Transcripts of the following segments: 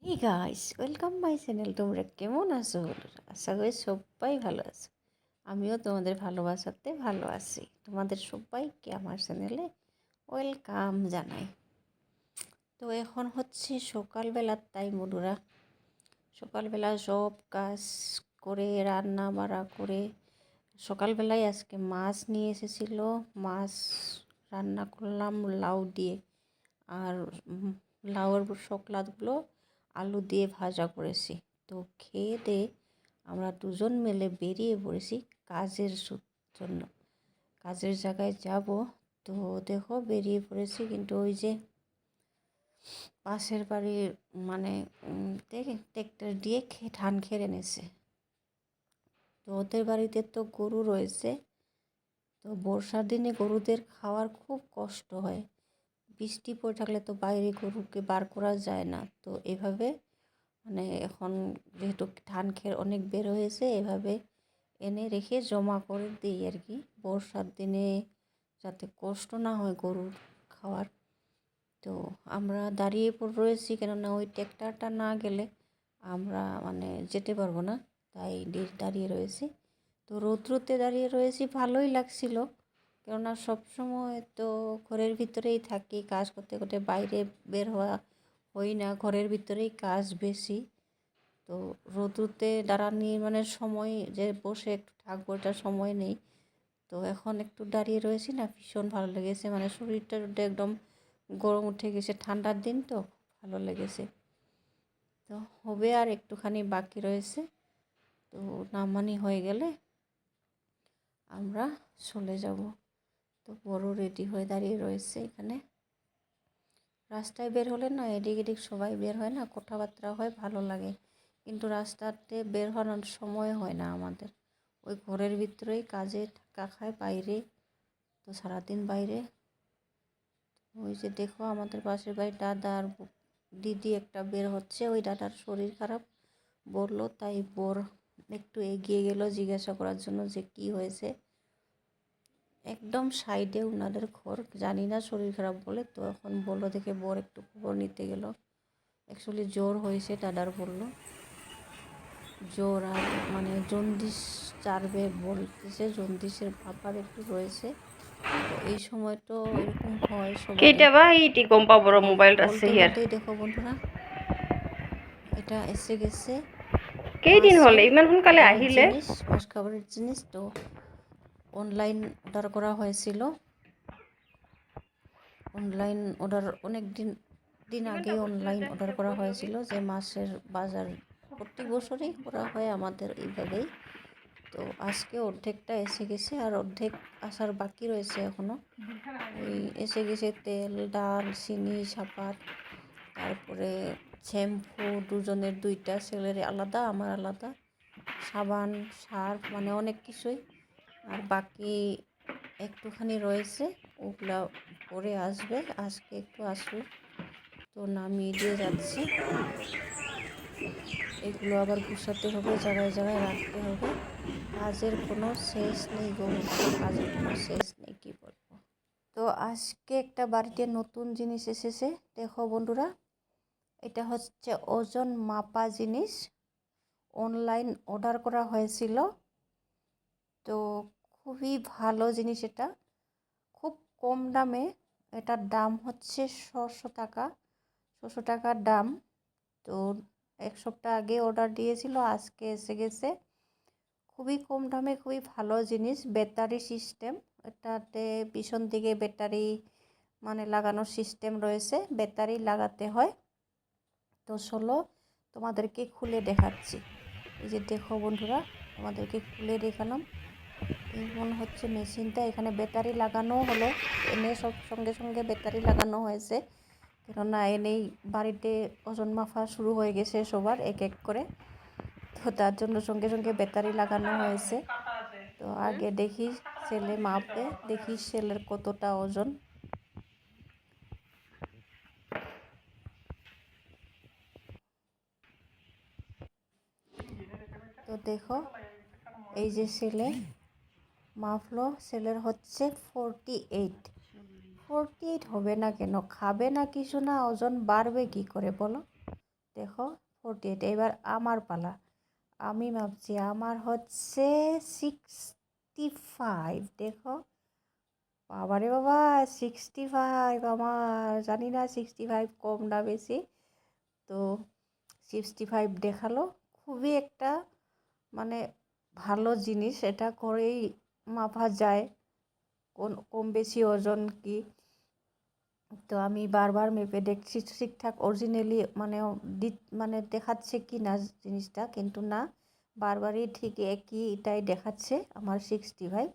Hey guys, welcome my channel. তোমরা কেমন আছো? আশা করি সবাই ভালো আছো। আমিও তোমাদের ভালোবাসাতে ভালো আছি। তোমাদের সবাইকে আমার চ্যানেলে ওয়েলকাম জানাই। তো এখন হচ্ছে সকালবেলার টাইম বন্ধুরা। সকালবেলা সব কাজ করে রান্না বাড়া করে সকালবেলায় আজকে মাছ নিয়ে এসেছিলো। মাছ রান্না করলাম লাউ দিয়ে, আর লাউয়ের শোকলাগুলো আলু দিয়ে ভাজা করেছি। তো খেয়ে দিয়ে আমরা দুজন মিলে বেরিয়ে পড়েছি কাজের জন্য। কাজের জায়গায় যাব। তো দেখো বেরিয়ে পড়েছি, কিন্তু ওই যে পাশের বাড়ির মানে ট্রেক্টর দিয়ে ধান খেড়ে এনেছে। তো ওদের বাড়িতে তো গরু রয়েছে। তো বর্ষার দিনে গরুদের খাওয়ার খুব কষ্ট হয়। বৃষ্টি পড়ে থাকলে তো বাইরে গরুকে বার করা যায় না। তো এভাবে মানে এখন যেহেতু ধান খের অনেক বের হয়েছে, এভাবে এনে রেখে জমা করে দিই আর কি, বর্ষার দিনে যাতে কষ্ট না হয় গরুর খাওয়ার। তো আমরা দাঁড়িয়ে রয়েছি, কেননা ওই ট্র্যাক্টরটা না গেলে আমরা মানে যেতে পারবো না, তাই দাঁড়িয়ে রয়েছি। তো রৌদ্রতে দাঁড়িয়ে রয়েছি, ভালোই লাগছিল, কেননা সবসময় তো ঘরের ভিতরেই থাকি, কাজ করতে করতে বাইরে বের হওয়া হই না, ঘরের ভিতরেই কাজ বেশি। তো রৌদ্রতে দাঁড়ানি মানে সময় যে বসে একটু থাকবো এটা সময় নেই। তো এখন একটু দাঁড়িয়ে রয়েছি না, ভীষণ ভালো লেগেছে, মানে শরীরটা একদম গরম উঠে গেছে, ঠান্ডার দিন তো ভালো লেগেছে। তো হবে আর একটুখানি বাকি রয়েছে। তো নামানি হয়ে গেলে আমরা চলে যাব। তো বড় রেডি হয়ে দাঁড়িয়ে রয়েছে এখানে। রাস্তায় বের হলে না এদিক এদিক সবাই বের হয় না, কথাবার্তা হয়, ভালো লাগে, কিন্তু রাস্তাতে বের হওয়ার সময় হয় না আমাদের। ওই ঘরের ভিতরেই কাজে থাকা খায় বাইরে, তো সারাদিন বাইরে। ওই যে দেখো আমাদের পাশের বাড়ির দাদা আর দিদি একটা বের হচ্ছে, ওই দাদার শরীর খারাপ বললো, তাই বোর একটু এগিয়ে গেল জিজ্ঞাসা করার জন্য যে কি হয়েছে। একদম সাইডে ওনাদের ঘর, জানি না শরীর খারাপ বলে, তো এখন বললো দেখে বোর একটু খবর নিতে গেল। অ্যাকচুয়ালি জ্বর হয়েছে দাদার, বললো জ্বর, আর মানে জন্ডিস চারবে বলতেছে, জন্ডিসের ব্যাপার একটু রয়েছে। তো এই সময় তো এরকম হয় সবারই। বলতে বলতেই দেখো বন্ধুরা, এটা এসে গেছে মাছের জিনিস, মাছ খাবারের জিনিস। তো অনলাইন অর্ডার করা হয়েছিল, অনলাইন অর্ডার অনেক দিন আগে অনলাইন অর্ডার করা হয়েছিল, যে মাছের বাজার প্রত্যেক বছরই করা হয় আমাদের এইভাবেই। তো আজকে অর্ধেকটা এসে গেছে, আর অর্ধেক আসার বাকি রয়েছে এখনও। ওই এসে গেছে তেল, ডাল, চিনি, সাপাত, তারপরে শ্যাম্পু, দুজনের দুইটা, ছেলের আলাদা আমার আলাদা, সাবান, সার্ফ, মানে অনেক কিছুই। আর বাকি একটুখানি রয়েছে, ওগুলা পরে আসবে, আজকে একটু আসুক। তো নামিয়ে দিয়ে যাচ্ছি, এগুলো আবার গুছাতে হবে, জায়গায় জায়গায় রাখতে হবে। কাজের কোনো শেষ নেই গো বন্ধুরা, কাজের কোনো শেষ নেই, কী বলবো। তো আজকে একটা বাড়িতে নতুন জিনিস এসেছে, দেখো বন্ধুরা, এটা হচ্ছে ওজন মাপা জিনিস, অনলাইন অর্ডার করা হয়েছিল। তো খুবই ভালো জিনিস, এটা খুব কম দামে। এটার দাম হচ্ছে 600 টাকা, 600 টাকার দাম। তো এক সপ্তাহ আগে অর্ডার দিয়েছিল, আজকে এসে গেছে। খুবই কম দামে, খুবই ভালো জিনিস, ব্যাটারি সিস্টেম। এটাতে পিছন দিকে ব্যাটারি মানে লাগানোর সিস্টেম রয়েছে, ব্যাটারি লাগাতে হয়। তো চলো তোমাদেরকে খুলে দেখাচ্ছি। এই যে দেখো বন্ধুরা, তোমাদেরকে খুলে দেখালাম। এই মনে হচ্ছে মেশিনটা, এখানে ব্যাটারি লাগানো হলো, এনে সব সঙ্গে সঙ্গে ব্যাটারি লাগানো হয়েছে, কেননা এনেই বাড়িতে ওজন মাপা শুরু হয়ে গেছে সবার এক এক করে। তো তার জন্য সঙ্গে সঙ্গে ব্যাটারি লাগানো হয়েছে। তো আগে দেখি ছেলে মাপে, দেখি ছেলের কতটা ওজন। তো দেখো এই যে ছেলে মাপলো, ছেলের হচ্ছে 48। 48 হবে না কেন, খাবে না কিছু না, ওজন বাড়বে কি করে বলো? দেখো 48। এবার আমার পালা, আমি মাপছি, আমার হচ্ছে 65। দেখো বাবারে বাবা 65 আমার, জানি না 65 কম না বেশি, তো 65 দেখালো। খুবই একটা মানে ভালো জিনিস, এটা করেই মাপা যায় কোন কম বেশি ওজন কি। তো আমি বারবার মেপে দেখছি ঠিকঠাক অরিজিনালি মানে দেখাচ্ছে কি না জিনিসটা, কিন্তু না, বারবারই ঠিক একইটাই দেখাচ্ছে আমার 65।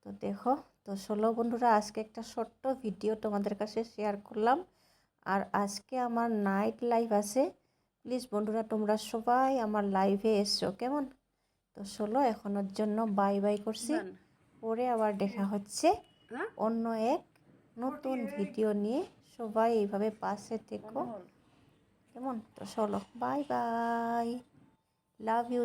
তো দেখো, তো চলো বন্ধুরা, আজকে একটা ছোট্ট ভিডিও তোমাদের কাছে শেয়ার করলাম। আর আজকে আমার নাইট লাইভ আছে, প্লিজ বন্ধুরা তোমরা সবাই আমার লাইভে এসছো কেমন। তো চলো এখনের জন্য বাই বাই করছি, পরে আবার দেখা হচ্ছে অন্য এক নতুন ভিডিও নিয়ে। সবাই এইভাবে পাশে থেকো কেমন। তো চলো বাই বাই, লাভ ইউ।